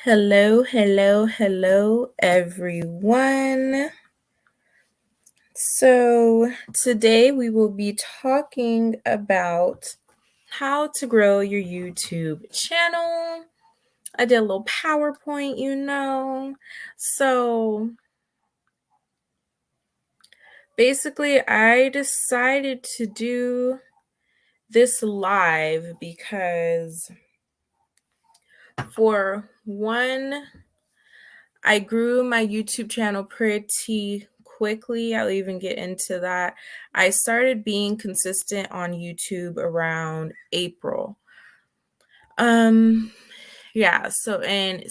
Hello, everyone. So, today we will be talking about how to grow your YouTube channel. I did a little PowerPoint. So, basically, I decided to do this live because, for one, I grew my YouTube channel pretty quickly. I'll even get into that. I started being consistent on YouTube around April. Yeah, so in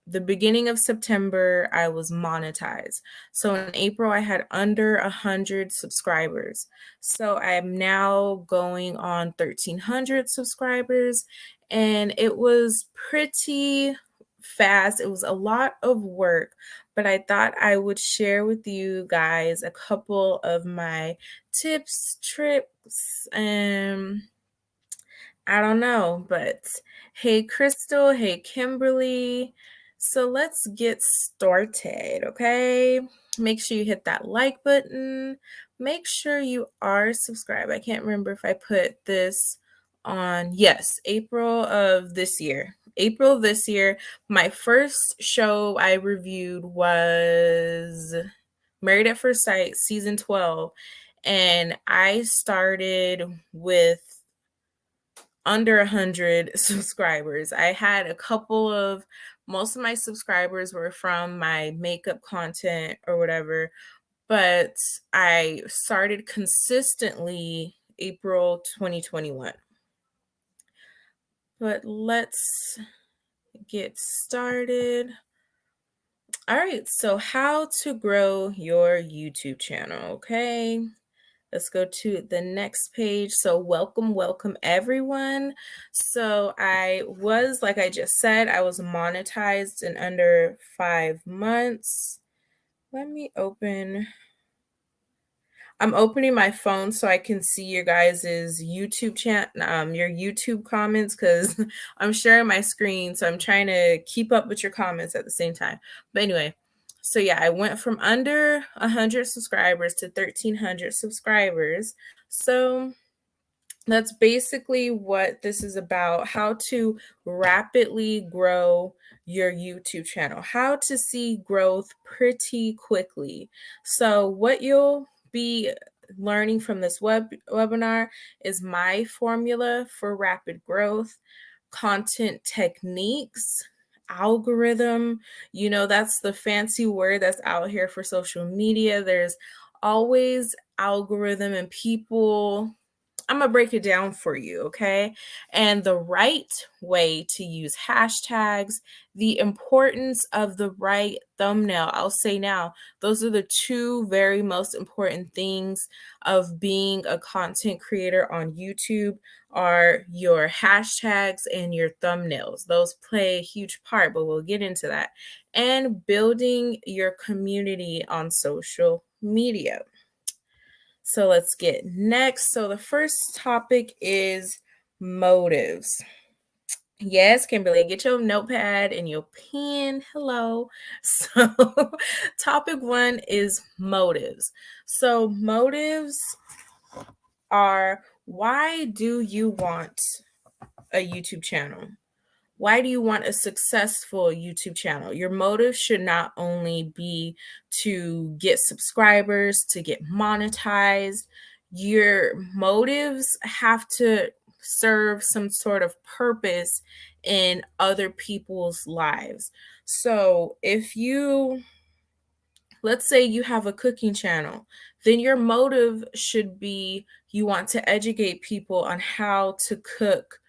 the beginning of September, I was monetized. So in April, I had under 100 subscribers. So I'm now going on 1,300 subscribers, and it was pretty fast. It was a lot of work, but I thought I would share with you guys a couple of my tips, tricks, and I don't know, but hey, Crystal, hey, Kimberly. So let's get started, okay? Make sure you hit that like button. Make sure you are subscribed. I can't remember if I put this on. Yes, April of this year. April of this year, my first show I reviewed was Married at First Sight, season 12. And I started with under 100 subscribers. I had a couple of, most of my subscribers were from my makeup content or whatever, but I started consistently April 2021. But let's get started. All right, so how to grow your YouTube channel, okay? Let's go to the next page. So welcome everyone. So I was, like I just said, I was monetized in under 5 months. Let me I'm opening my phone so I can see your guys's YouTube your YouTube comments, because I'm sharing my screen. So I'm trying to keep up with your comments at the same time. But anyway, so yeah, I went from under 100 subscribers to 1,300 subscribers. So that's basically what this is about: how to rapidly grow your YouTube channel, how to see growth pretty quickly. So what you'll be learning from this webinar is my formula for rapid growth, content techniques, algorithm. That's the fancy word that's out here for social media. There's always algorithm, and people, I'm going to break it down for you, okay? And the right way to use hashtags, the importance of the right thumbnail. I'll say now, those are the two very most important things of being a content creator on YouTube, are your hashtags and your thumbnails. Those play a huge part, but we'll get into that. And building your community on social media. So let's get next. So the first topic is motives. Yes, Kimberly, get your notepad and your pen. Hello. So topic 1 is motives. So motives are, why do you want a YouTube channel? Why do you want a successful YouTube channel? Your motive should not only be to get subscribers, to get monetized. Your motives have to serve some sort of purpose in other people's lives. So let's say you have a cooking channel, then your motive should be you want to educate people on how to cook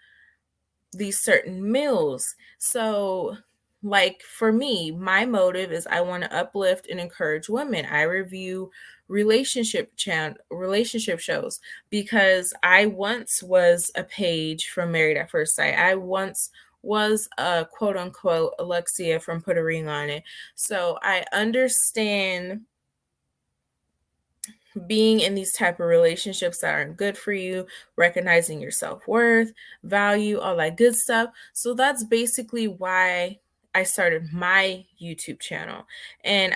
these certain meals. So, like for me, my motive is I want to uplift and encourage women. I review relationship shows because I once was a Paige from Married at First Sight. I once was a quote unquote Alexia from Put a Ring on It. So I understand being in these type of relationships that aren't good for you, recognizing your self-worth, value, all that good stuff. So that's basically why I started my YouTube channel. And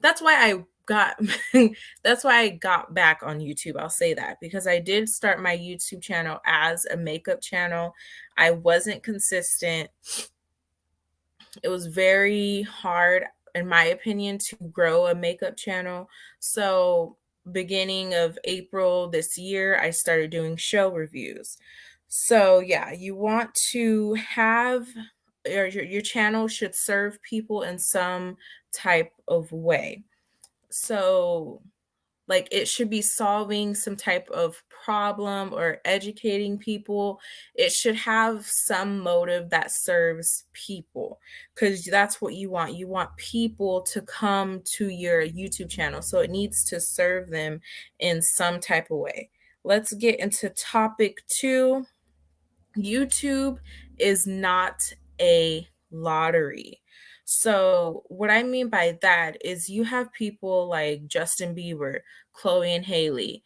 that's why I got that's why I got back on YouTube. I'll say that because I did start my YouTube channel as a makeup channel. I wasn't consistent. It was very hard, in my opinion, to grow a makeup channel. So, beginning of April this year, I started doing show reviews. So, yeah, you want to have your channel should serve people in some type of way. So, like it should be solving some type of problem or educating people. It should have some motive that serves people because that's what you want. You want people to come to your YouTube channel. So it needs to serve them in some type of way. Let's get into topic 2. YouTube is not a lottery. So, what I mean by that is you have people like Justin Bieber, Chloe and Haley,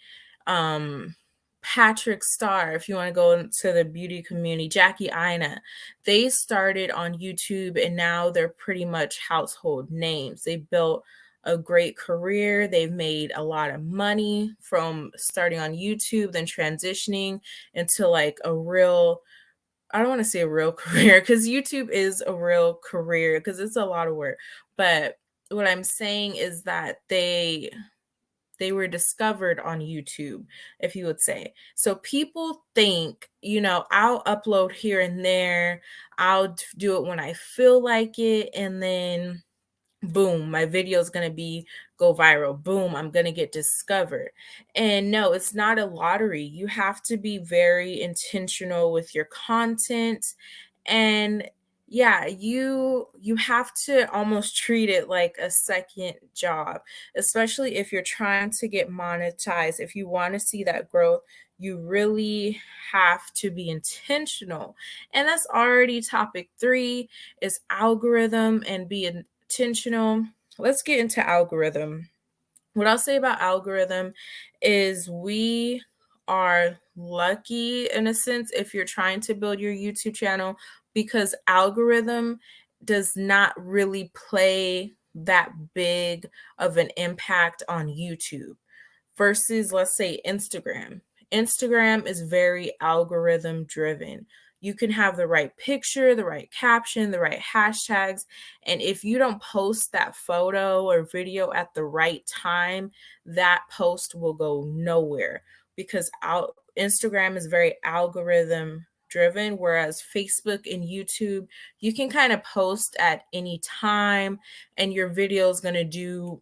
um, Patrick Starr, if you want to go into the beauty community, Jackie Ina. They started on YouTube and now they're pretty much household names. They built a great career. They've made a lot of money from starting on YouTube, then transitioning into like a real, I don't want to say a real career because YouTube is a real career because it's a lot of work. But what I'm saying is that they were discovered on YouTube, if you would say. So people think, I'll upload here and there. I'll do it when I feel like it, and then boom, my video is going to be go viral. Boom, I'm going to get discovered. And no, it's not a lottery. You have to be very intentional with your content. And yeah, you have to almost treat it like a second job, especially if you're trying to get monetized. If you want to see that growth, you really have to be intentional. And that's already topic 3 is algorithm and be intentional. Let's get into algorithm. What I'll say about algorithm is we are lucky in a sense if you're trying to build your YouTube channel because algorithm does not really play that big of an impact on YouTube versus, let's say, Instagram. Instagram is very algorithm driven. You can have the right picture, the right caption, the right hashtags. And if you don't post that photo or video at the right time, that post will go nowhere because Instagram is very algorithm driven, whereas Facebook and YouTube, you can kind of post at any time and your video is going to do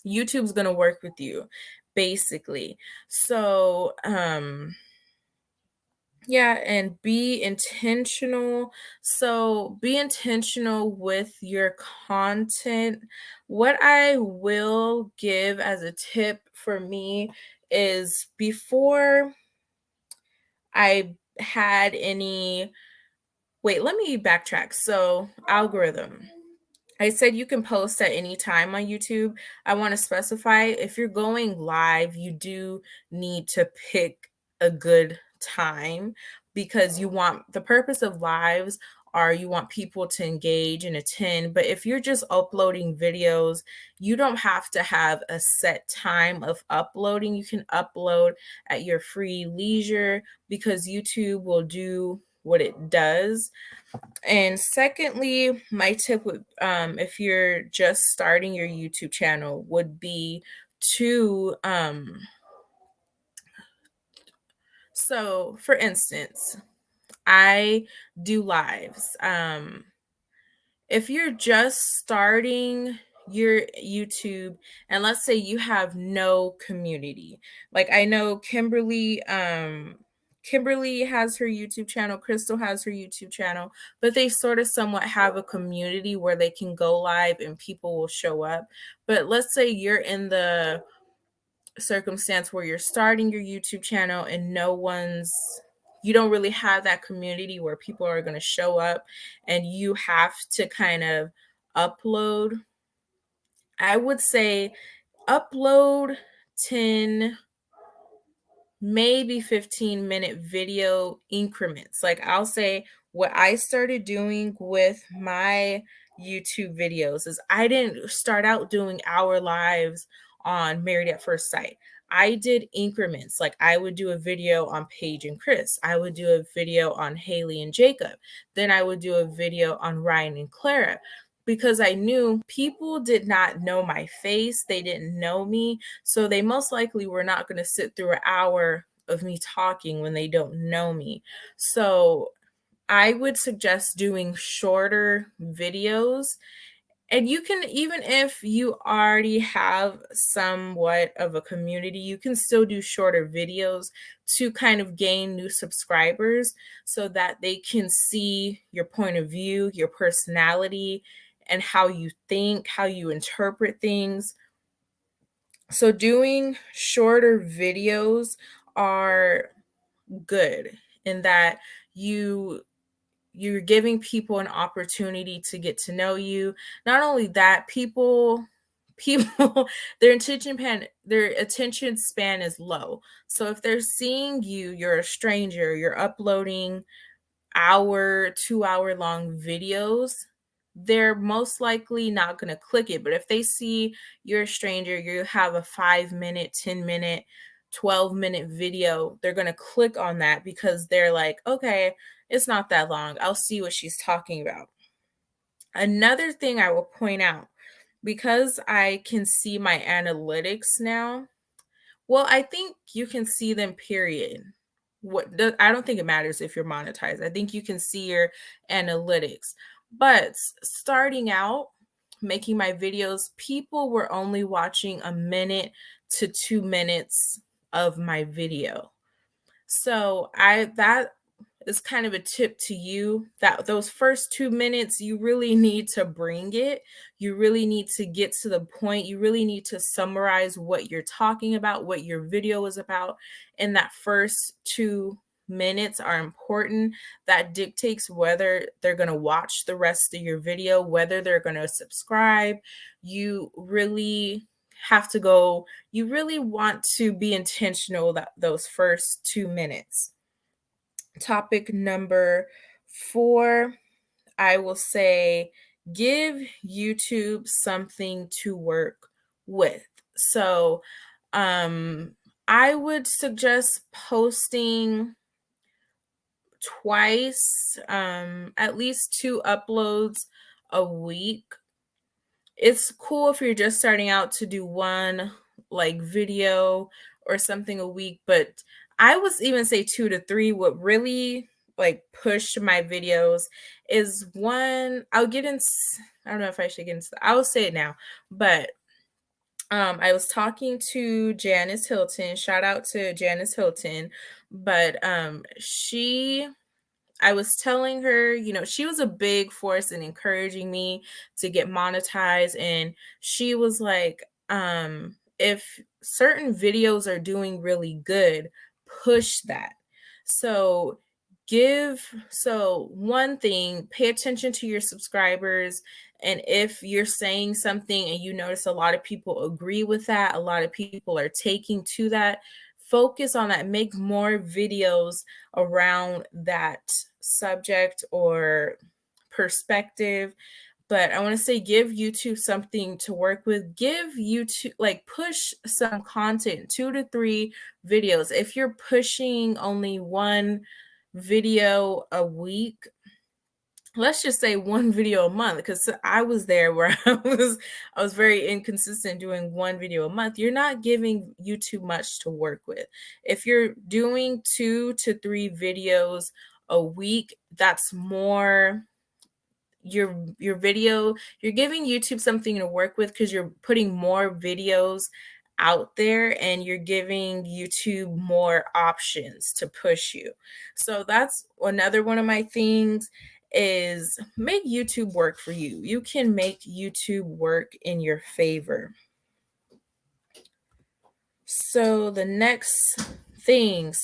YouTube's going to work with you basically. So, yeah, and be intentional. So, be intentional with your content. What I will give as a tip for me is before I had any, wait, let me backtrack. So, algorithm. I said you can post at any time on YouTube. I want to specify if you're going live, you do need to pick a good time because you want the purpose of lives are you want people to engage and attend. But if you're just uploading videos, you don't have to have a set time of uploading. You can upload at your free leisure because YouTube will do what it does. And secondly, my tip would, if you're just starting your YouTube channel, would be to, so for instance, I do lives. If you're just starting your YouTube and let's say you have no community, like I know Kimberly has her YouTube channel, Crystal has her YouTube channel, but they sort of somewhat have a community where they can go live and people will show up. But let's say you're in the circumstance where you're starting your YouTube channel and you don't really have that community where people are going to show up and you have to kind of upload. I would say upload 10 maybe 15-minute video increments. Like I'll say what I started doing with my YouTube videos is I didn't start out doing hour lives on Married at First Sight. I did increments. Like I would do a video on Paige and Chris. I would do a video on Haley and Jacob. Then I would do a video on Ryan and Clara, because I knew people did not know my face. They didn't know me. So they most likely were not going to sit through an hour of me talking when they don't know me. So I would suggest doing shorter videos. And you can, even if you already have somewhat of a community, you can still do shorter videos to kind of gain new subscribers so that they can see your point of view, your personality, and how you think, how you interpret things. So doing shorter videos are good in that you're giving people an opportunity to get to know you. Not only that, people their attention span is low. So if they're seeing you, you're a stranger, you're uploading hour, 2 hour long videos, they're most likely not going to click it. But if they see you're a stranger, you have a 5 minute, 10 minute, 12 minute video, they're going to click on that because they're like, okay, it's not that long. I'll see what she's talking about. Another thing I will point out, because I can see my analytics now, well, I think you can see them, period. I don't think it matters if you're monetized. I think you can see your analytics. But starting out, making my videos, people were only watching a minute to 2 minutes of my video. So that is kind of a tip to you, that those first 2 minutes, you really need to bring it. You really need to get to the point. You really need to summarize what you're talking about, what your video is about. And that first 2 minutes are important. That dictates whether they're going to watch the rest of your video, whether they're going to subscribe. You really you really want to be intentional that those first 2 minutes. Topic number 4, I will say give YouTube something to work with. So I would suggest posting twice, at least 2 uploads a week. It's cool if you're just starting out to do one like video or something a week, but I would even say 2 to 3. What really like pushed my videos is one, I don't know if I should get into I will say it now, but I was talking to Janice Hilton. Shout out to Janice Hilton. But I was telling her, she was a big force in encouraging me to get monetized. And she was like, if certain videos are doing really good, push that. So one thing, pay attention to your subscribers. And if you're saying something and you notice a lot of people agree with that, a lot of people are taking to that, focus on that. Make more videos around that subject or perspective. But I want to say give YouTube something to work with. Give YouTube, like, push some content, 2 to 3 videos. If you're pushing only 1 video a week, let's just say 1 video a month, because I was there where I was very inconsistent doing 1 video a month. You're not giving YouTube much to work with. If you're doing 2 to 3 videos a week, that's more your video. You're giving YouTube something to work with because you're putting more videos out there and you're giving YouTube more options to push you. So that's another one of my things, is make YouTube work for you. You can make YouTube work in your favor. So the next thing,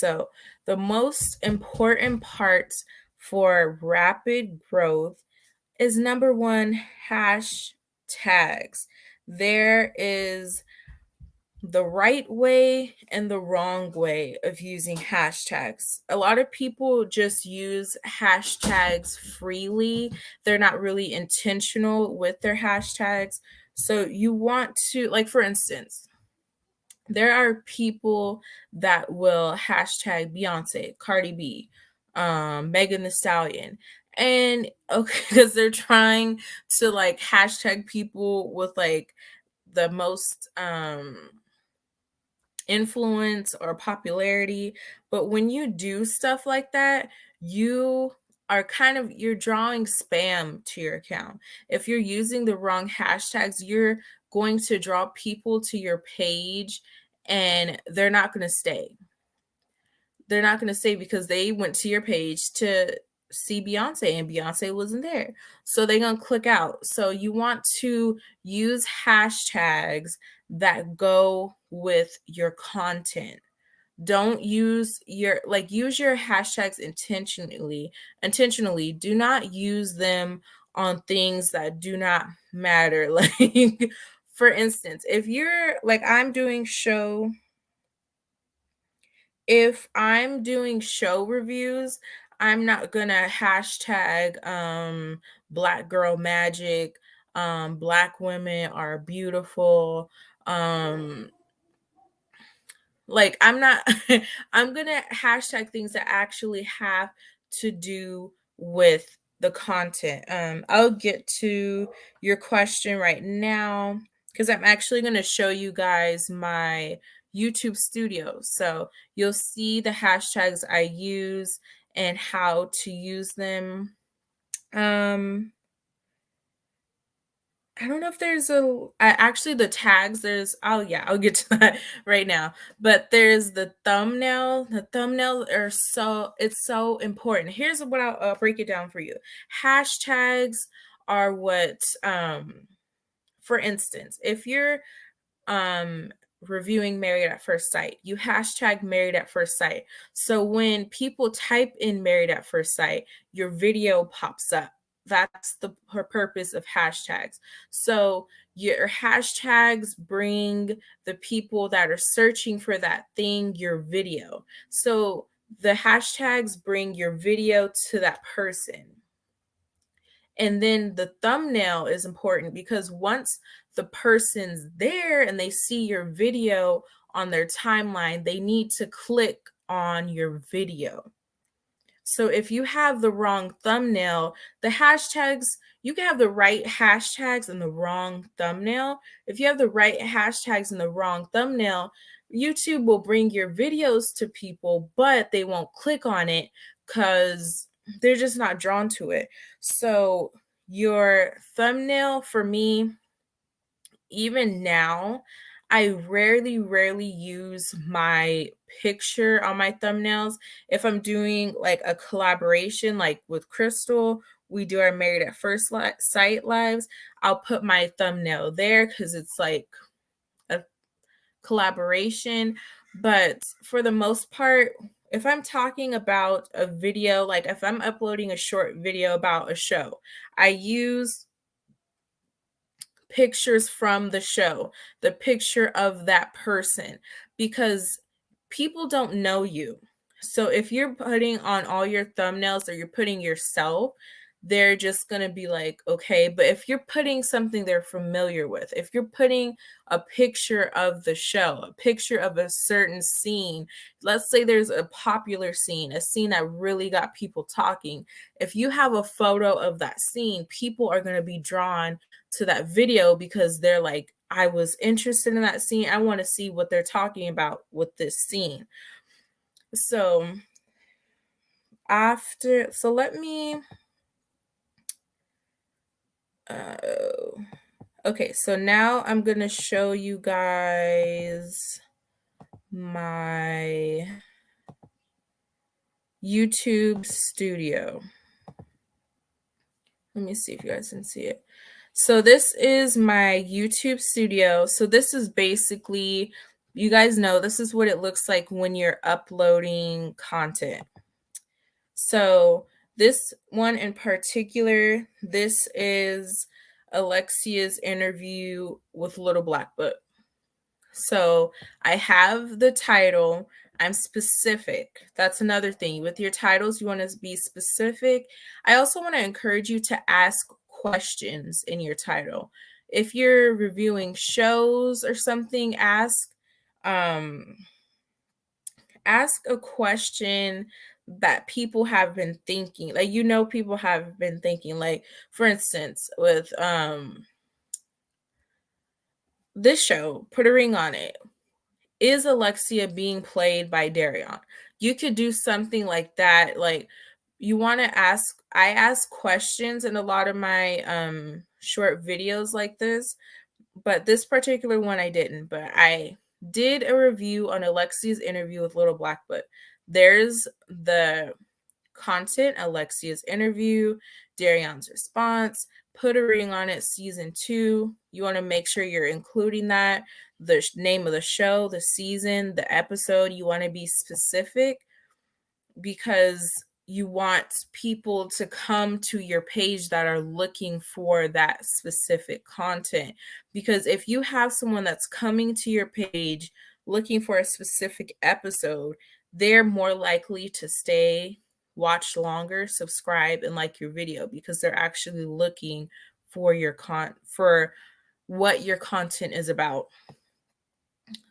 the most important parts for rapid growth is number 1, hashtags. There is the right way and the wrong way of using hashtags. A lot of people just use hashtags freely. They're not really intentional with their hashtags. So you want to, like, for instance, there are people that will hashtag Beyonce, Cardi B, Megan the Stallion. And okay, because they're trying to like hashtag people with like the most influence or popularity. But when you do stuff like that, you are kind of you're drawing spam to your account. If you're using the wrong hashtags, you're going to draw people to your page and they're not going to stay. They're not going to stay because they went to your page to see Beyonce and Beyonce wasn't there. So they're going to click out. So you want to use hashtags that go with your content. Don't use use your hashtags intentionally. Do not use them on things that do not matter. Like, for instance, if you're like if I'm doing show reviews, I'm not gonna hashtag black girl magic, black women are beautiful, like I'm not I'm gonna hashtag things that actually have to do with the content. I'll get to your question right now because I'm actually gonna show you guys my YouTube studio. So you'll see the hashtags I use and how to use them. I don't know if there's actually the tags. I'll get to that right now. But there's the thumbnail. The thumbnails are it's so important. Here's what I'll break it down for you. Hashtags are what, for instance, if you're um reviewing Married at First Sight, you hashtag Married at First Sight. So when people type in Married at First Sight, your video pops up. That's the purpose of hashtags. So your hashtags bring the people that are searching for that thing your video. So the hashtags bring your video to that person. And then the thumbnail is important because once the person's there and they see your video on their timeline, they need to click on your video. So if you have the wrong thumbnail, the hashtags, you can have the right hashtags and the wrong thumbnail. If you have the right hashtags and the wrong thumbnail, YouTube will bring your videos to people, but they won't click on it because they're just not drawn to it. So your thumbnail for me, even now, I rarely use my picture on my thumbnails. If I'm doing like a collaboration, like with Crystal, we do our Married at First Sight lives, I'll put my thumbnail there because it's like a collaboration. But for the most part, if I'm talking about a video, like if I'm uploading a short video about a show, I use pictures from the show, the picture of that person, because people don't know you. So if you're putting on all your thumbnails or you're putting yourself, they're just going to be like, okay. But if you're putting something they're familiar with, if you're putting a picture of the show, a picture of a certain scene, let's say there's a popular scene, a scene that really got people talking. If you have a photo of that scene, people are going to be drawn to that video because they're like, I was interested in that scene. I want to see what they're talking about with this scene. So let me okay, so now I'm going to show you guys my YouTube studio. Let me see if you guys can see it. So this is my YouTube studio. So this is basically, you guys know, this is what it looks like when you're uploading content. So this one in particular, this is Alexia's interview with Little Black Book. So I have the title. I'm specific. That's another thing. With your titles, you want to be specific. I also want to encourage you to ask questions in your title. If you're reviewing shows or something, um ask a question that people have been thinking. Like, people have been thinking, like, for instance, with this show, Put a Ring on It. Is Alexia being played by Darion? You could do something like that. Like, you want to I ask questions in a lot of my short videos like this, but this particular one I didn't. But I did a review on Alexia's interview with Little Black Book. There's the content, Alexia's interview, Darion's response, Put a Ring on It season 2. You want to make sure you're including that, the name of the show, the season, the episode. You want to be specific because you want people to come to your page that are looking for that specific content. Because if you have someone that's coming to your page looking for a specific episode, they're more likely to stay, watch longer, subscribe, and like your video because they're actually looking for for what your content is about.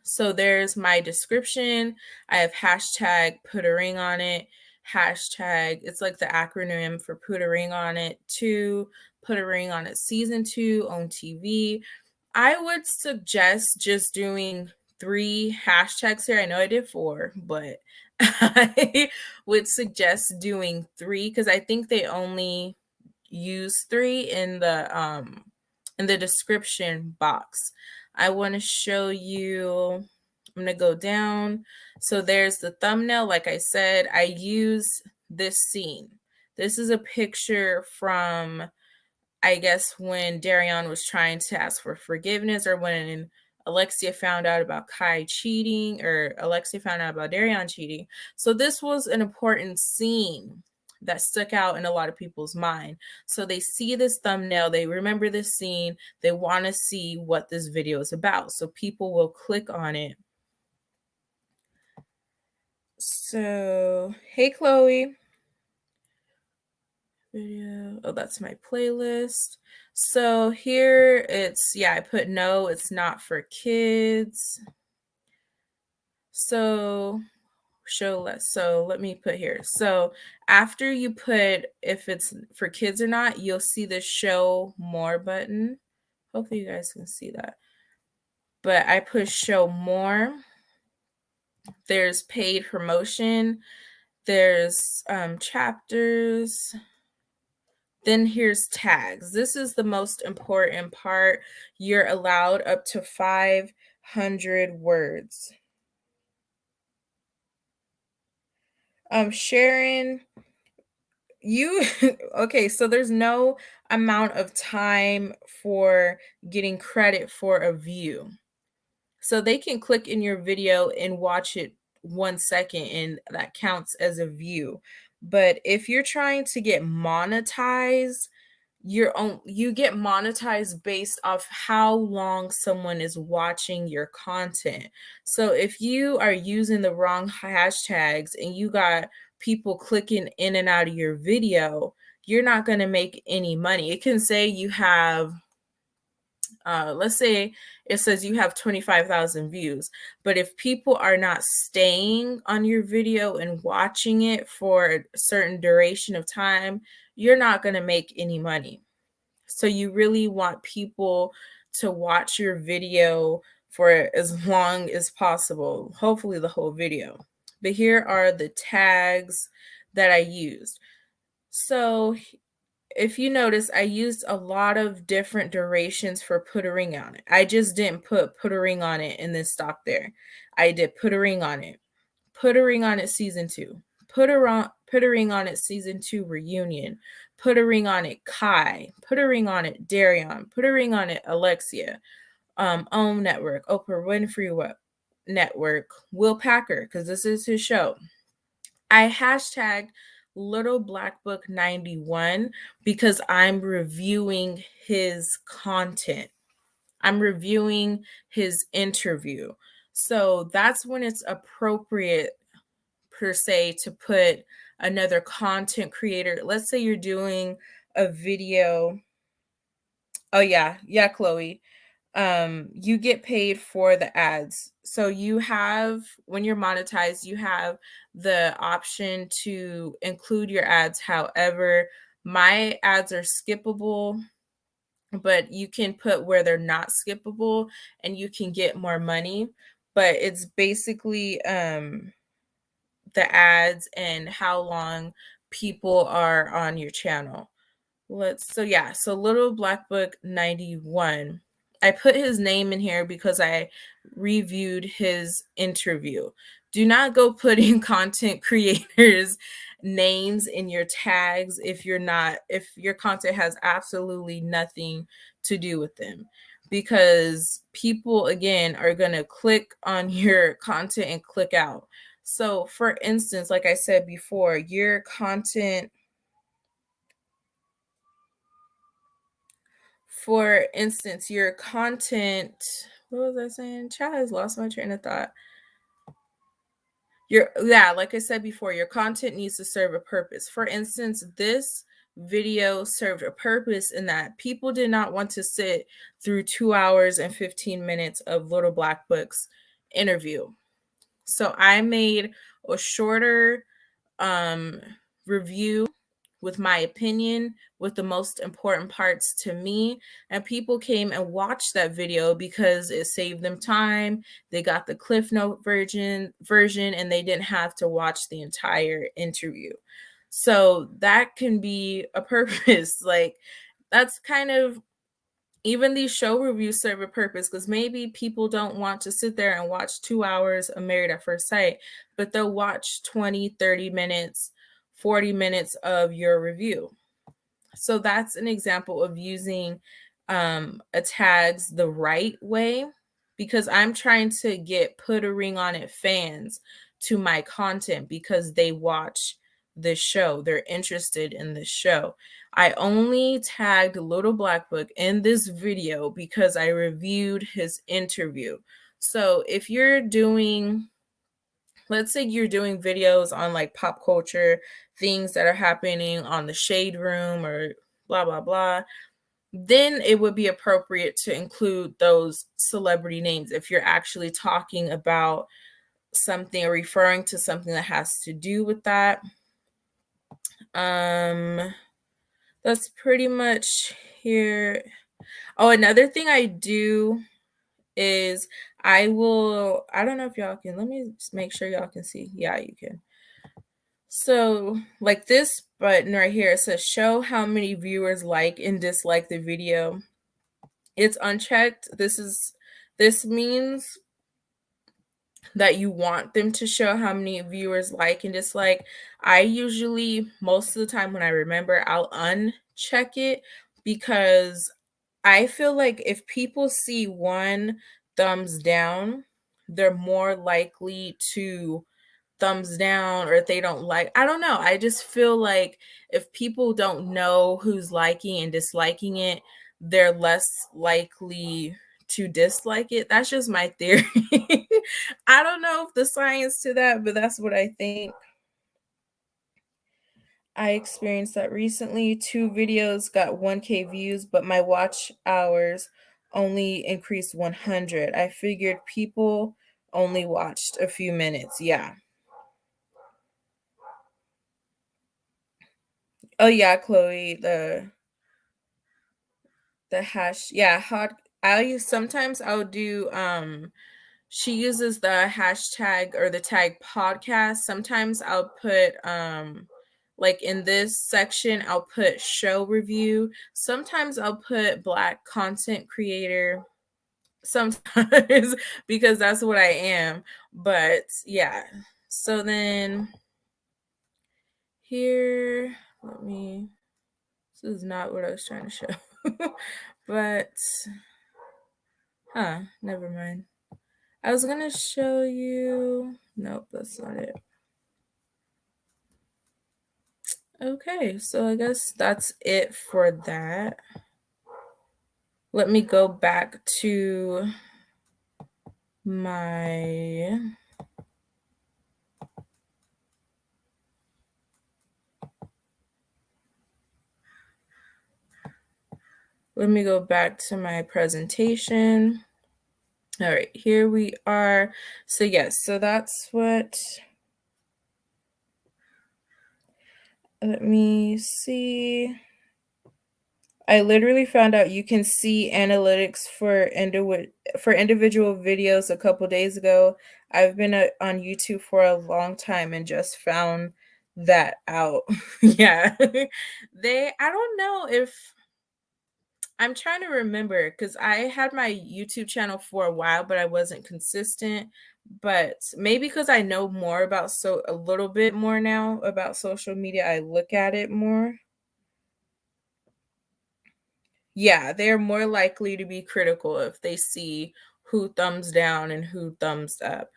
So there's my description. I have hashtag Put a Ring on It, hashtag, it's like the acronym for Put a Ring on It 2, Put a Ring on It season 2 on TV. I would suggest just doing 3 hashtags here. I know I did 4, but I would suggest doing 3 because I think they only use 3 in the description box. I want to show you. I'm going to go down. So there's the thumbnail. Like I said, I use this scene. This is a picture from, I guess, when Darion was trying to ask for forgiveness, or when Alexia found out about Kai cheating, or Alexia found out about Darion cheating. So this was an important scene that stuck out in a lot of people's mind. So they see this thumbnail, they remember this scene, they want to see what this video is about. So people will click on it. So, hey Chloe. Video. Oh, that's my playlist. So here I put no, it's not for kids. So let me put here. So after you put if it's for kids or not, you'll see the show more button. Hopefully you guys can see that. But I push show more. There's paid promotion. There's chapters. Then here's tags. This is the most important part. You're allowed up to 500 words. Sharon, okay, so there's no amount of time for getting credit for a view. So they can click in your video and watch it 1 second, and that counts as a view. But if you're trying to get monetized, you get monetized based off how long someone is watching your content. So if you are using the wrong hashtags and you got people clicking in and out of your video, you're not going to make any money. It can say you have let's say it says you have 25,000 views, but if people are not staying on your video and watching it for a certain duration of time, you're not going to make any money. So you really want people to watch your video for as long as possible, hopefully the whole video. But here are the tags that I used. So if you notice, I used a lot of different durations for Put a Ring on It. I just didn't put a Ring on It in this stock there. I did Put a Ring on It. Put a Ring on It season 2. Put a Ring on It season 2 reunion. Put a Ring on It Kai. Put a Ring on It Darion. Put a Ring on It Alexia. OWN Network. Oprah Winfrey Network. Will Packer, because this is his show. I hashtagged Little Black Book 91 because I'm reviewing his content. I'm reviewing his interview. So that's when it's appropriate, per se, to put another content creator. Let's say you're doing a video. Oh yeah, Chloe. You get paid for the ads. So you have, when you're monetized, you have the option to include your ads. However, my ads are skippable, but you can put where they're not skippable and you can get more money. But it's basically the ads and how long people are on your channel. So Little Black Book 91. I put his name in here because I reviewed his interview. Do not go putting content creators names in your tags if your content has absolutely nothing to do with them, because people again are going to click on your content and click out. So for instance, like I said before, your content, for instance, your content, what was I saying? Child has lost my train of thought. Like I said before, your content needs to serve a purpose. For instance, this video served a purpose in that people did not want to sit through 2 hours and 15 minutes of Little Black Book's interview. So I made a shorter review with my opinion, with the most important parts to me, and people came and watched that video because it saved them time. They got the Cliff Note version and they didn't have to watch the entire interview. So that can be a purpose. Like, that's kind of, even these show reviews serve a purpose, because maybe people don't want to sit there and watch 2 hours of Married at First Sight, but they'll watch 20, 30 minutes, 40 minutes of your review. So that's an example of using a tags the right way, because I'm trying to get Put a Ring on It fans to my content because they watch the show. They're interested in the show. I only tagged Little Black Book in this video because I reviewed his interview. So if you're doing, let's say you're doing videos on like pop culture, things that are happening on the Shade Room or blah, blah, blah, then it would be appropriate to include those celebrity names if you're actually talking about something or referring to something that has to do with that. That's pretty much here. Oh, another thing I do is I don't know if y'all can, let me just make sure y'all can see. Yeah, you can. So like this button right here, it says show how many viewers like and dislike the video. It's unchecked. This means that you want them to show how many viewers like and dislike. I usually, most of the time when I remember, I'll uncheck it, because I feel like if people see one thumbs down, they're more likely to thumbs down, or if they don't like, I don't know. I just feel like if people don't know who's liking and disliking it, they're less likely to dislike it. That's just my theory. I don't know if the science to that, but that's what I think. I experienced that recently. 2 videos got 1K views, but my watch hours only increased 100. I figured people only watched a few minutes. Yeah. Oh yeah, Chloe, the hash, yeah, hot. Sometimes I'll do she uses the hashtag or the tag podcast. Sometimes I'll put like in this section I'll put show review. Sometimes I'll put Black content creator. Sometimes because that's what I am. But yeah. So then here, this is not what I was trying to show. But never mind. I was gonna show you. Nope, that's not it. Okay, so I guess that's it for that. Let me go back to my presentation. All right, here we are. So yes, so that's what, let me see. I literally found out you can see analytics for individual videos a couple days ago. I've been on YouTube for a long time and just found that out. Yeah. I don't know if I'm trying to remember because I had my YouTube channel for a while, but I wasn't consistent. But maybe because I know more about a little bit more now about social media, I look at it more. Yeah, they're more likely to be critical if they see who thumbs down and who thumbs up.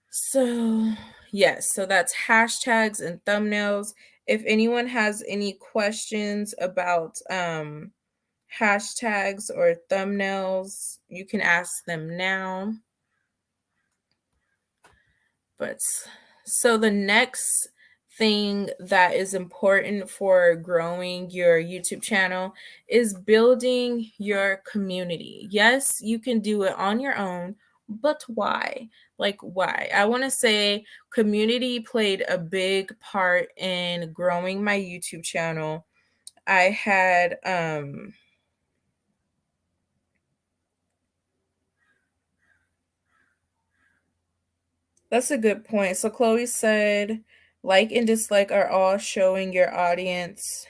So, yes, so that's hashtags and thumbnails. If anyone has any questions about hashtags or thumbnails, you can ask them now. But so the next thing that is important for growing your YouTube channel is building your community. Yes, you can do it on your own, but why? Like, why? I want to say community played a big part in growing my YouTube channel. I had That's a good point. So Chloe said, like and dislike are showing your audience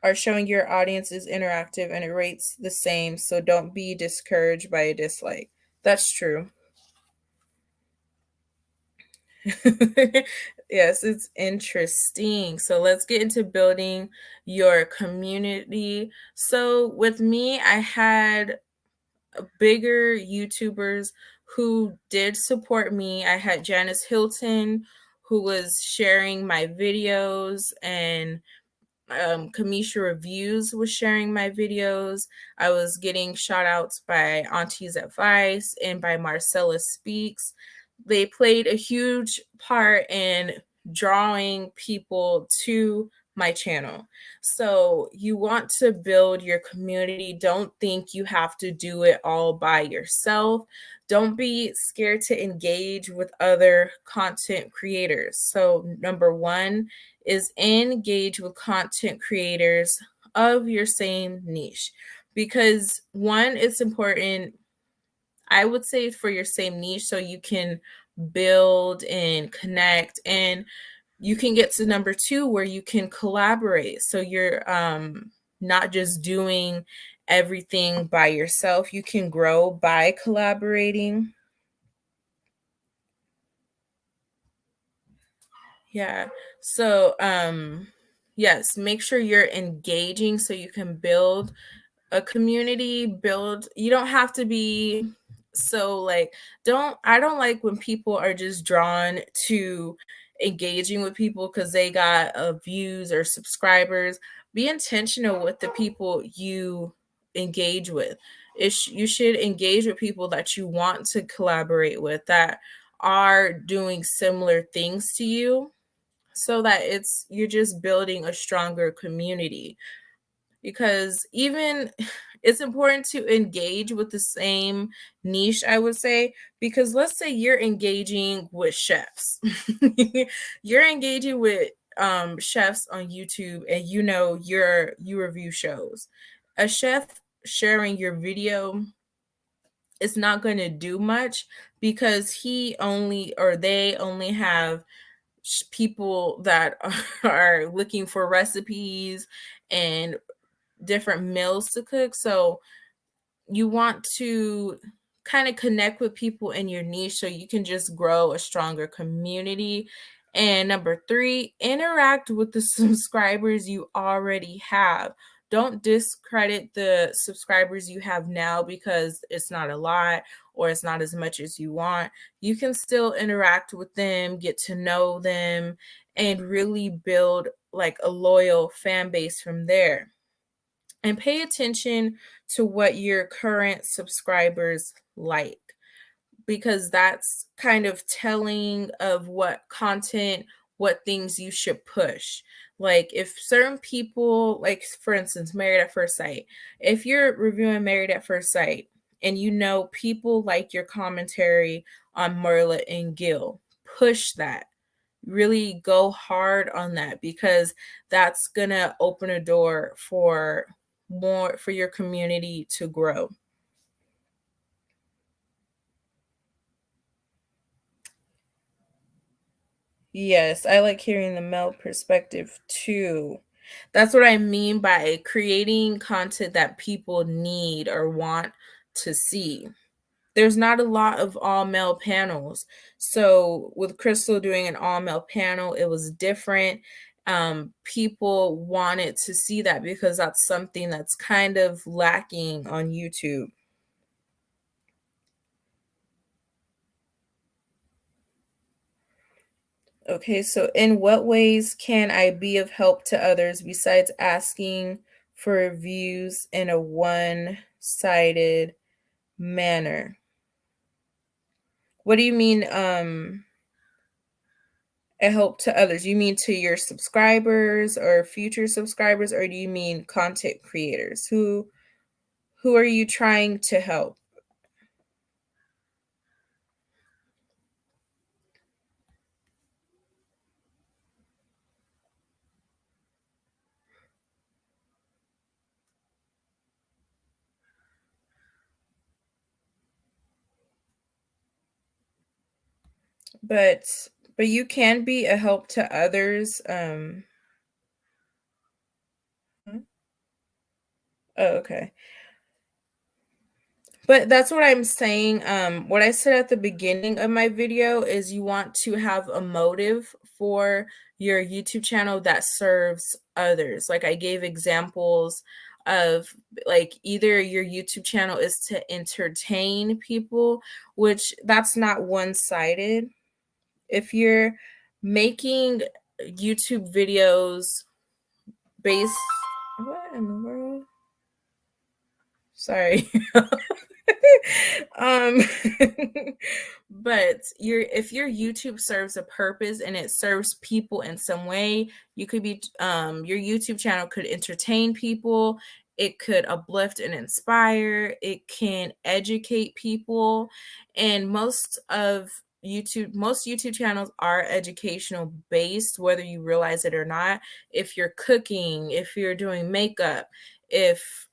is interactive and it rates the same. So don't be discouraged by a dislike. That's true. Yes, it's interesting. So let's get into building your community. So with me, I had bigger YouTubers who did support me. I had Janice Hilton, who was sharing my videos, and Kamisha Reviews was sharing my videos. I was getting shout outs by Auntie's Advice and by Marcella Speaks. They played a huge part in drawing people to my channel. So you want to build your community. Don't think you have to do it all by yourself. Don't be scared to engage with other content creators. So number one is engage with content creators of your same niche, because one, it's important, I would say, for your same niche so you can build and connect, and you can get to number two where you can collaborate. So you're not just doing everything by yourself. You can grow by collaborating. Yeah. So yes, make sure you're engaging so you can build a community. You don't have to be so like, I don't like when people are just drawn to engaging with people because they got views or subscribers. Be intentional with the people you engage with. You should engage with people that you want to collaborate with, that are doing similar things to you, so that you're just building a stronger community. Because even it's important to engage with the same niche, I would say, because let's say you're engaging with chefs. You're engaging with chefs on YouTube, and you review shows. A chef sharing your video is not going to do much, because they only have people that are looking for recipes and different meals to cook. So you want to kind of connect with people in your niche so you can just grow a stronger community. And number three, interact with the subscribers you already have. Don't discredit the subscribers you have now because it's not a lot or it's not as much as you want. You can still interact with them, get to know them, and really build like a loyal fan base from there. and pay attention to what your current subscribers like, because that's kind of telling of what content, what things you should push. Like if certain people, like for instance, Married at First Sight, if you're reviewing Married at First Sight and you know people like your commentary on Merla and Gil, push that. Really go hard on that, because that's gonna open a door for more, for your community to grow. Yes, I like hearing the male perspective too. That's what I mean by creating content that people need or want to see. There's not a lot of all male panels. So with Crystal doing an all male panel, it was different. People wanted to see that because that's something that's kind of lacking on YouTube. Okay, so in what ways can I be of help to others besides asking for reviews in a one-sided manner? What do you mean, a help to others? You mean to your subscribers or future subscribers, or do you mean content creators? Who are you trying to help? But you can be a help to others. Oh, okay. But that's what I'm saying. What I said at the beginning of my video is you want to have a motive for your YouTube channel that serves others. Like I gave examples of, like, either your YouTube channel is to entertain people, which that's not one-sided. If you're making YouTube videos based, what in the world? Sorry. um but if your YouTube serves a purpose and it serves people in some way, you could be your YouTube channel could entertain people, it could uplift and inspire, it can educate people. And most YouTube channels are educational based, whether you realize it or not. If you're cooking, if you're doing makeup, if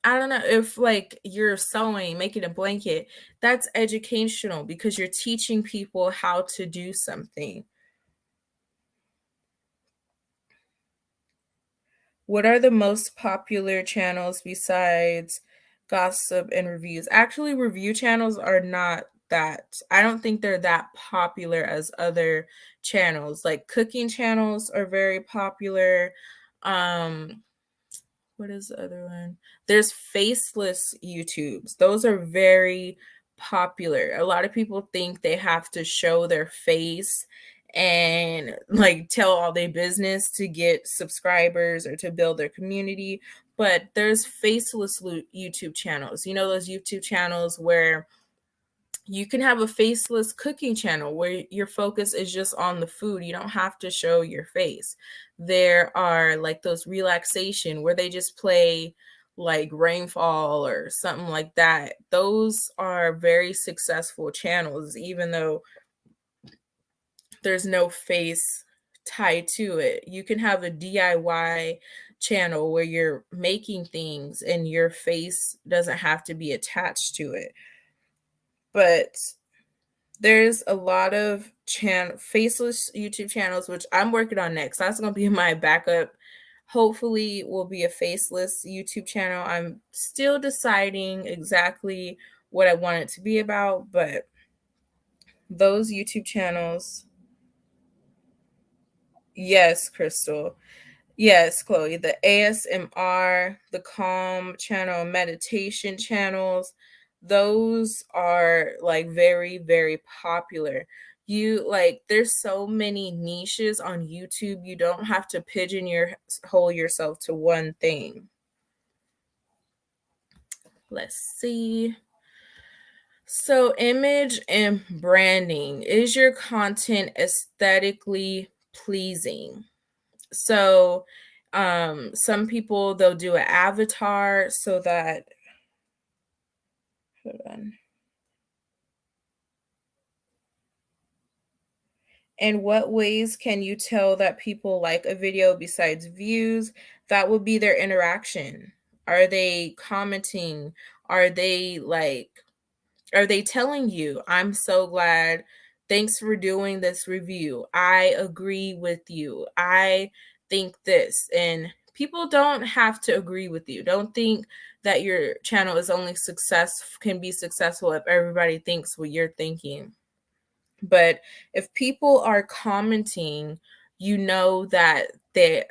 I don't know, if like you're sewing, making a blanket, that's educational because you're teaching people how to do something. What are the most popular channels besides gossip and reviews? Actually, review channels are not that, I don't think they're that popular as other channels. Like cooking channels are very popular. Um, what is the other one? There's faceless YouTubes. Those are very popular. A lot of people think they have to show their face and like tell all their business to get subscribers or to build their community. But there's faceless YouTube channels. You know, those YouTube channels where you can have a faceless cooking channel where your focus is just on the food. You don't have to show your face. There are like those relaxation where they just play like rainfall or something like that. Those are very successful channels, even though there's no face tied to it. You can have a DIY channel where you're making things and your face doesn't have to be attached to it. But there's a lot of faceless YouTube channels, which I'm working on next. That's going to be my backup. Hopefully will be a faceless YouTube channel. I'm still deciding exactly what I want it to be about, but those YouTube channels, yes, Crystal. Yes, Chloe, the ASMR, the calm channel, meditation channels, those are like very, very popular. You like there's so many niches on YouTube. You don't have to pigeonhole yourself to one thing. Let's see. So, image and branding. Is your content aesthetically pleasing? So, some people they'll do an avatar so that hold on. In what ways can you tell that people like a video besides views? That would be their interaction. Are they commenting? Are they like Are they telling you, I'm so glad, thanks for doing this review, I agree with you, I think this? And people don't have to agree with you. Don't think that your channel is only can be successful if everybody thinks what you're thinking. But if people are commenting, you know that they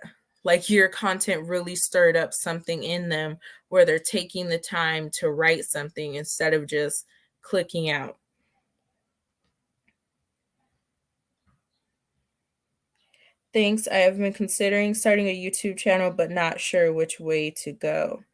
like your content really stirred up something in them where they're taking the time to write something instead of just clicking out. Thanks. I have been considering starting a YouTube channel, but not sure which way to go.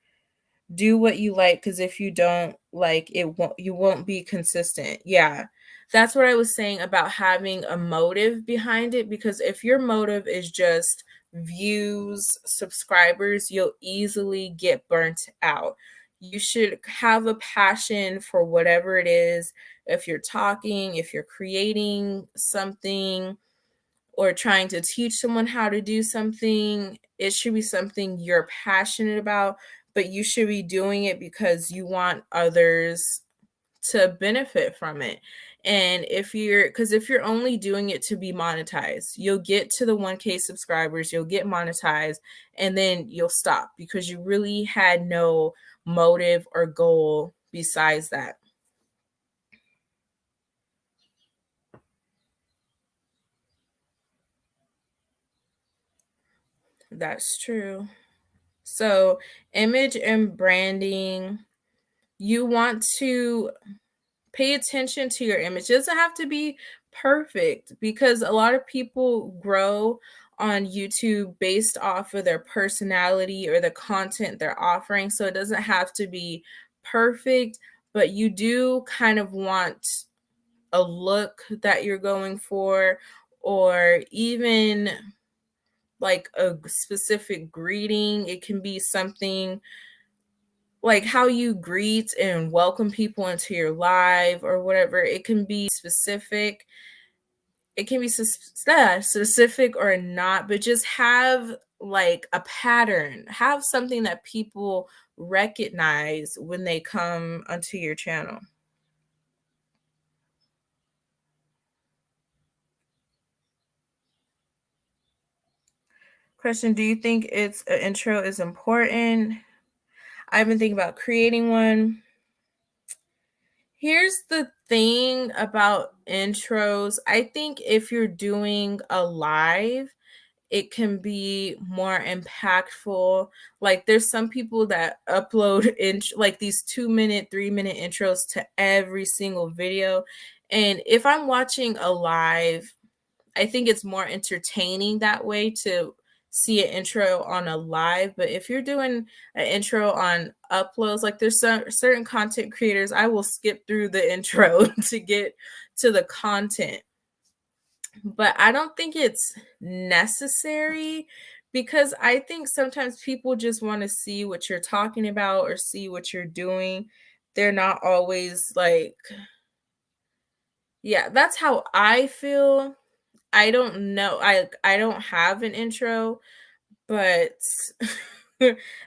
Do what you like, because if you don't like it, you won't be consistent. Yeah, that's what I was saying about having a motive behind it, because if your motive is just views, subscribers, you'll easily get burnt out. You should have a passion for whatever it is. If you're talking, if you're creating something, or trying to teach someone how to do something, it should be something you're passionate about, but you should be doing it because you want others to benefit from it. And if you're only doing it to be monetized, you'll get to the 1K subscribers, you'll get monetized, and then you'll stop because you really had no motive or goal besides that. That's true. So, image and branding, you want to pay attention to your image. It doesn't have to be perfect, because a lot of people grow on YouTube based off of their personality or the content they're offering. So it doesn't have to be perfect, but you do kind of want a look that you're going for, or even like a specific greeting. It can be something like how you greet and welcome people into your live or whatever. It can be specific. It can be specific or not, but just have like a pattern. Have something that people recognize when they come onto your channel. Question: do you think it's an intro is important? I've been thinking about creating one. Here's the thing about intros. I think if you're doing a live, it can be more impactful. Like there's some people that upload like these 2-minute, 3-minute intros to every single video. And if I'm watching a live, I think it's more entertaining that way to see an intro on a live. But if you're doing an intro on uploads, like there's some certain content creators, I will skip through the intro to get to the content. But I don't think it's necessary, because I think sometimes people just want to see what you're talking about or see what you're doing. They're not always like, yeah, that's how I feel. I don't know. I don't have an intro, but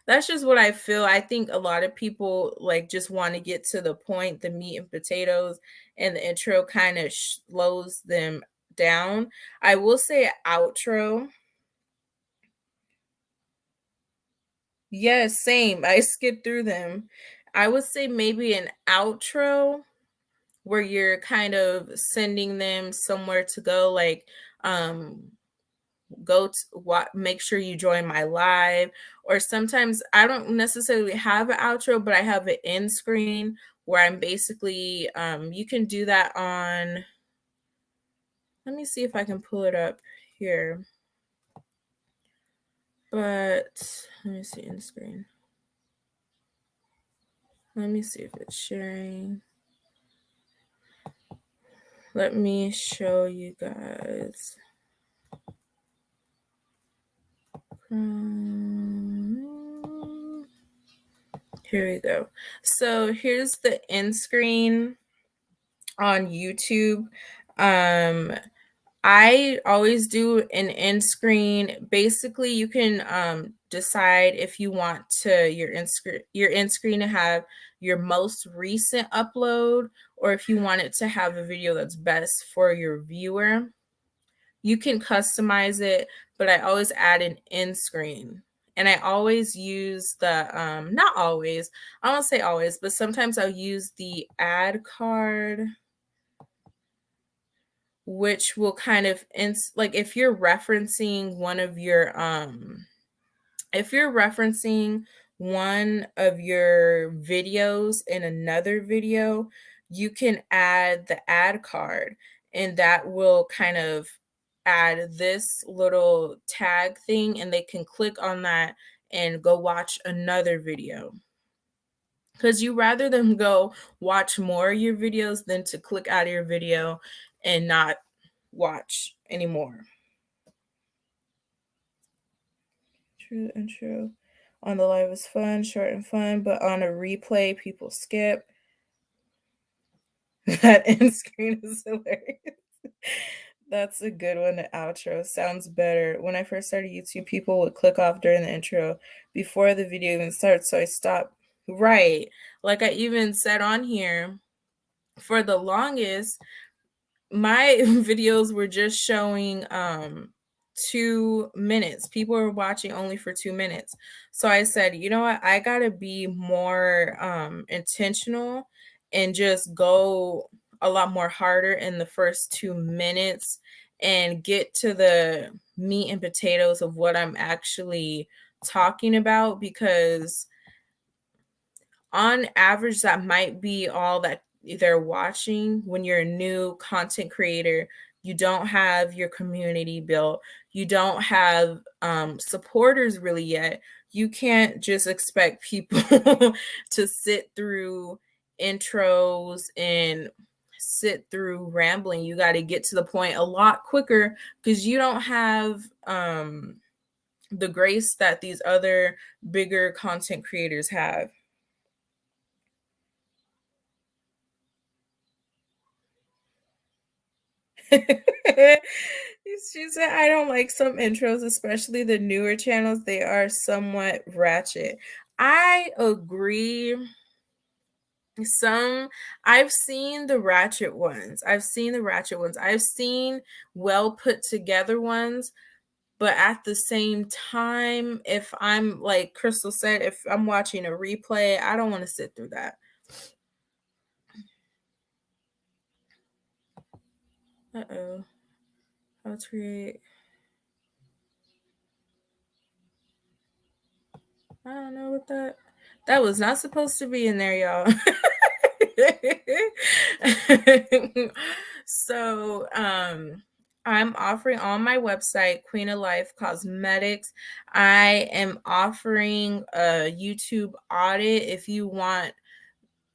that's just what I feel. I think a lot of people like just want to get to the point, the meat and potatoes, and the intro kind of slows them down. I will say outro. Yes, same. I skip through them. I would say maybe an outro where you're kind of sending them somewhere to go, like go to what, make sure you join my live. Or sometimes I don't necessarily have an outro, but I have an end screen where I'm basically you can do that on Let me see if I can pull it up here. But let me see in screen. Let me see if it's sharing. Let me show you guys. Here we go. So here's the end screen on YouTube. I always do an end screen. Basically, you can decide if you want to your end screen to have your most recent upload, or if you want it to have a video that's best for your viewer. You can customize it, but I always add an end screen. And I always use the not always, I won't say always, but sometimes I'll use the ad card, which will kind of like if you're referencing one of your if you're referencing one of your videos in another video, you can add the ad card, and that will kind of add this little tag thing, and they can click on that and go watch another video. Because you rather them go watch more of your videos than to click out of your video and not watch anymore. True intro on the live is fun, short and fun, but on a replay, people skip. That end screen is hilarious. That's a good one. The outro sounds better. When I first started YouTube, people would click off during the intro before the video even starts, so I stopped. Right. Like I even said on here, for the longest, my videos were just showing 2 minutes. People were watching only for 2 minutes. So I said, you know what? I got to be more intentional and just go a lot more harder in the first 2 minutes and get to the meat and potatoes of what I'm actually talking about, because on average, that might be all that they're watching. When you're a new content creator, you don't have your community built, you don't have supporters really yet. You can't just expect people to sit through intros and sit through rambling. You got to get to the point a lot quicker, because you don't have the grace that these other bigger content creators have. She said, I don't like some intros, especially the newer channels. They are somewhat ratchet. I agree. Some, I've seen the ratchet ones. I've seen well put together ones. But at the same time, if I'm, like Crystal said, if I'm watching a replay, I don't want to sit through that. Uh-oh. How to create. I don't know what that was not supposed to be in there, y'all. So I'm offering on my website, Queen of Life Cosmetics. I am offering a YouTube audit.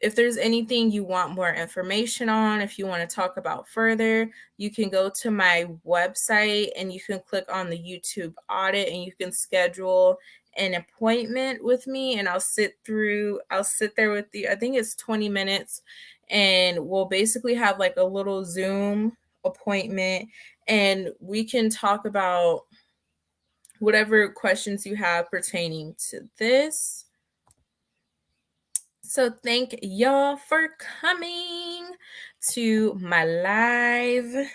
If there's anything you want more information on, if you want to talk about further, you can go to my website and you can click on the YouTube audit and you can schedule an appointment with me, and I'll sit there with you. I think it's 20 minutes, and we'll basically have like a little Zoom appointment, and we can talk about whatever questions you have pertaining to this. So thank y'all for coming to my live.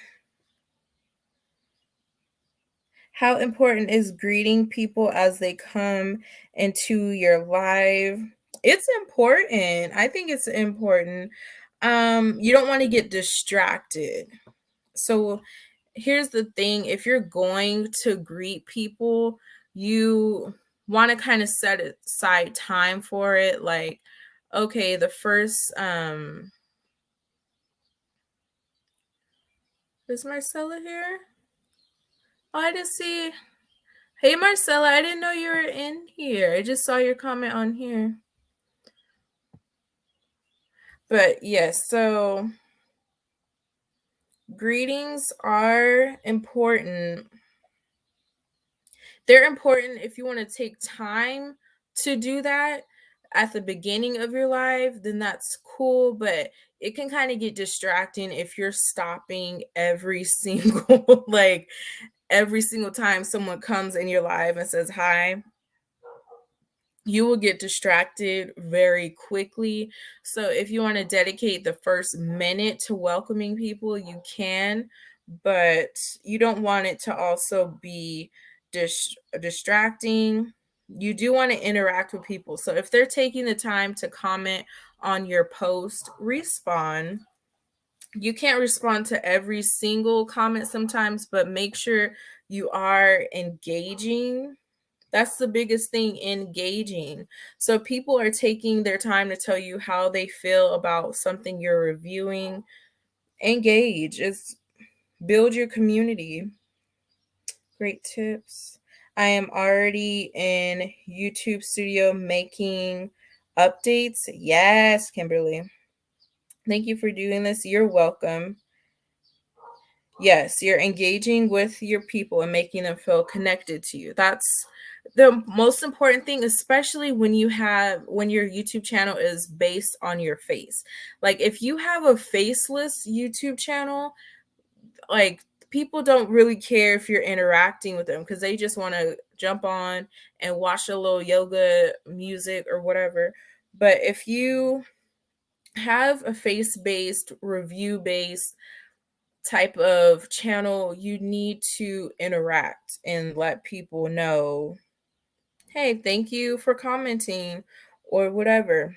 How important is greeting people as they come into your live? It's important. I think it's important. You don't want to get distracted. So here's the thing. If you're going to greet people, you want to kind of set aside time for it. Like, okay, the first Is Marcella here? Oh, I didn't see. Hey, Marcella, I didn't know you were in here. I just saw your comment on here. But yes, so greetings are important. They're important if you want to take time to do that at the beginning of your life, then that's cool, but it can kind of get distracting if you're stopping every single every single time someone comes in your life and says hi. You will get distracted very quickly. So if you want to dedicate the first minute to welcoming people, you can, but you don't want it to also be distracting. You do want to interact with people. So if they're taking the time to comment on your post, respond. You can't respond to every single comment sometimes, but make sure you are engaging. That's the biggest thing, engaging. So people are taking their time to tell you how they feel about something you're reviewing. Engage. It's build your community. Great tips. I am already in YouTube Studio making updates. Yes, Kimberly. Thank you for doing this. You're welcome. Yes, you're engaging with your people and making them feel connected to you. That's the most important thing, especially when your YouTube channel is based on your face. Like if you have a faceless YouTube channel, like people don't really care if you're interacting with them because they just want to jump on and watch a little yoga music or whatever. But if you have a face-based, review-based type of channel, you need to interact and let people know, hey, thank you for commenting or whatever.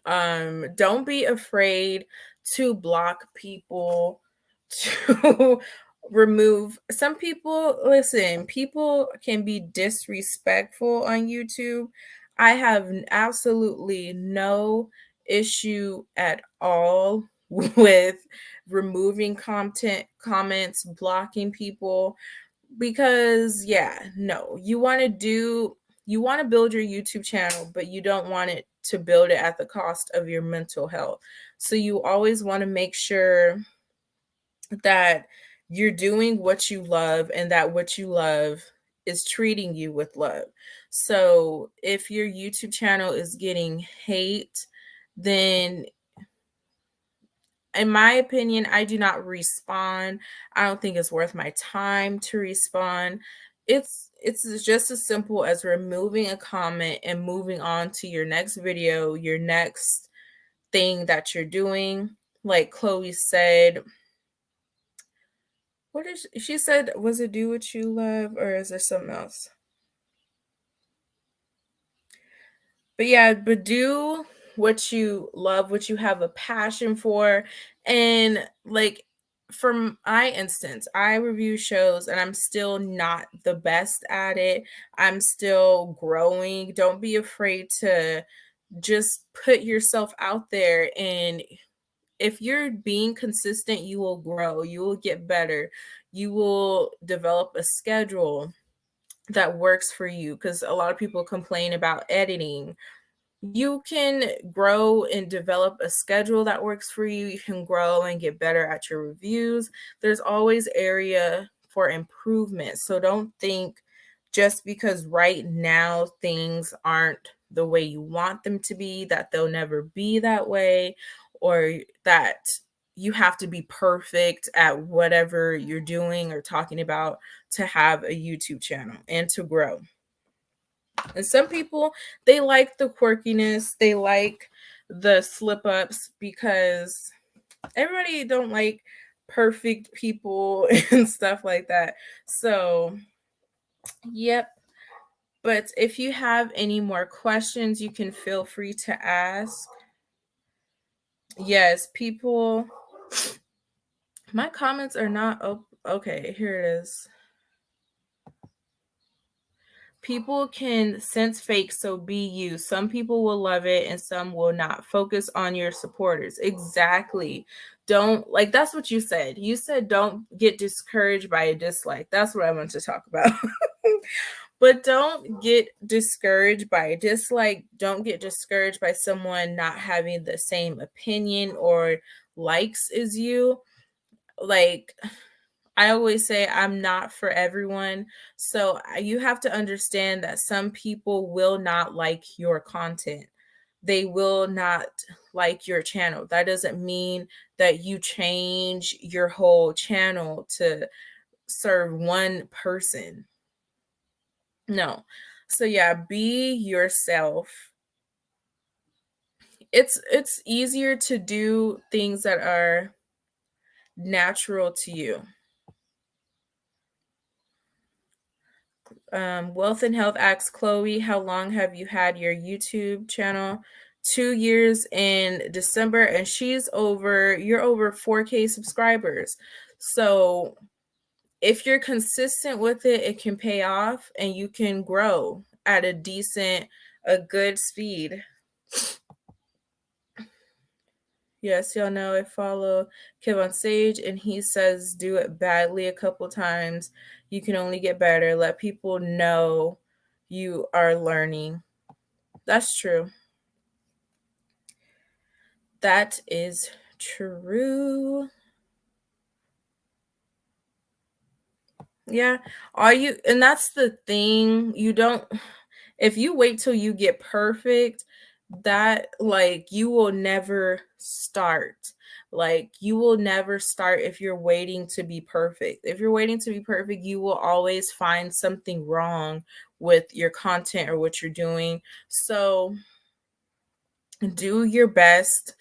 Don't be afraid to block people, to remove some people. Listen, people can be disrespectful on YouTube. I have absolutely no issue at all with removing comments, blocking people, because no, you want to build your YouTube channel, but you don't want it to build it at the cost of your mental health. So you always want to make sure that you're doing what you love and that what you love is treating you with love. So if your YouTube channel is getting hate, then in my opinion, I do not respond. I don't think it's worth my time to respond. It's just as simple as removing a comment and moving on to your next video, your next thing that you're doing. Like Chloe said, she said, was it do what you love or is there something else? But yeah, but do what you love, what you have a passion for. And like from my instance, I review shows and I'm still not the best at it. I'm still growing. Don't be afraid to just put yourself out there, and if you're being consistent, you will grow, you will get better, you will develop a schedule that works for you, because a lot of people complain about editing. You can grow and develop a schedule that works for you. You can grow and get better at your reviews. There's always area for improvement. So don't think just because right now things aren't the way you want them to be, that they'll never be that way, or that you have to be perfect at whatever you're doing or talking about to have a YouTube channel and to grow. And some people, they like the quirkiness, they like the slip ups, because everybody don't like perfect people and stuff like that. So, yep. But if you have any more questions, you can feel free to ask. Yes, people, my comments are not okay, here it is. People can sense fake, so be you. Some people will love it and some will not. Focus on your supporters. Exactly. Don't, like, that's what you said. You said don't get discouraged by a dislike. That's what I want to talk about. But don't get discouraged by a dislike. Don't get discouraged by someone not having the same opinion or likes as you. Like, I always say I'm not for everyone. So you have to understand that some people will not like your content. They will not like your channel. That doesn't mean that you change your whole channel to serve one person. No. So yeah, be yourself. It's easier to do things that are natural to you. Wealth and Health asks Chloe, how long have you had your YouTube channel? 2 years in December, and you're over 4K subscribers. So if you're consistent with it, it can pay off and you can grow at a good speed. Yes, y'all know I follow Kev on stage, and he says do it badly a couple times. You can only get better. Let people know you are learning. That's true. That is true. Yeah. And that's the thing. If you wait till you get perfect, that, like, you will never start. Like, you will never start if you're waiting to be perfect. If you're waiting to be perfect, you will always find something wrong with your content or what you're doing. So do your best,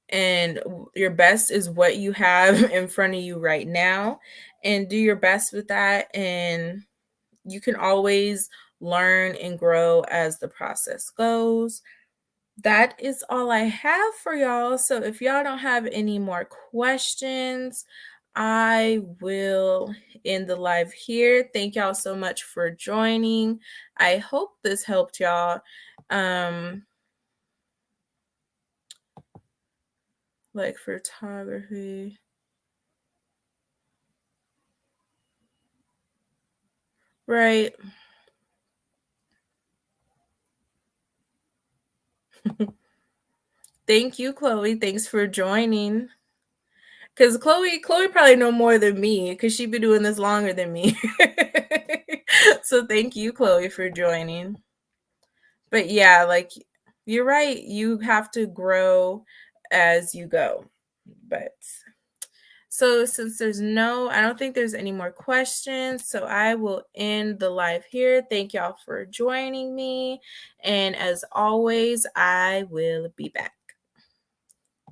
and your best is what you have in front of you right now, and do your best with that, and you can always learn and grow as the process goes. That is all I have for y'all. So if y'all don't have any more questions, I will end the live here. Thank y'all so much for joining. I hope this helped y'all. Like photography. Right. Thank you, Chloe. Thanks for joining. Because Chloe probably know more than me because she been doing this longer than me. So thank you, Chloe, for joining. But yeah, like, you're right. You have to grow as you go. But so since I don't think there's any more questions. So I will end the live here. Thank y'all for joining me. And as always, I will be back.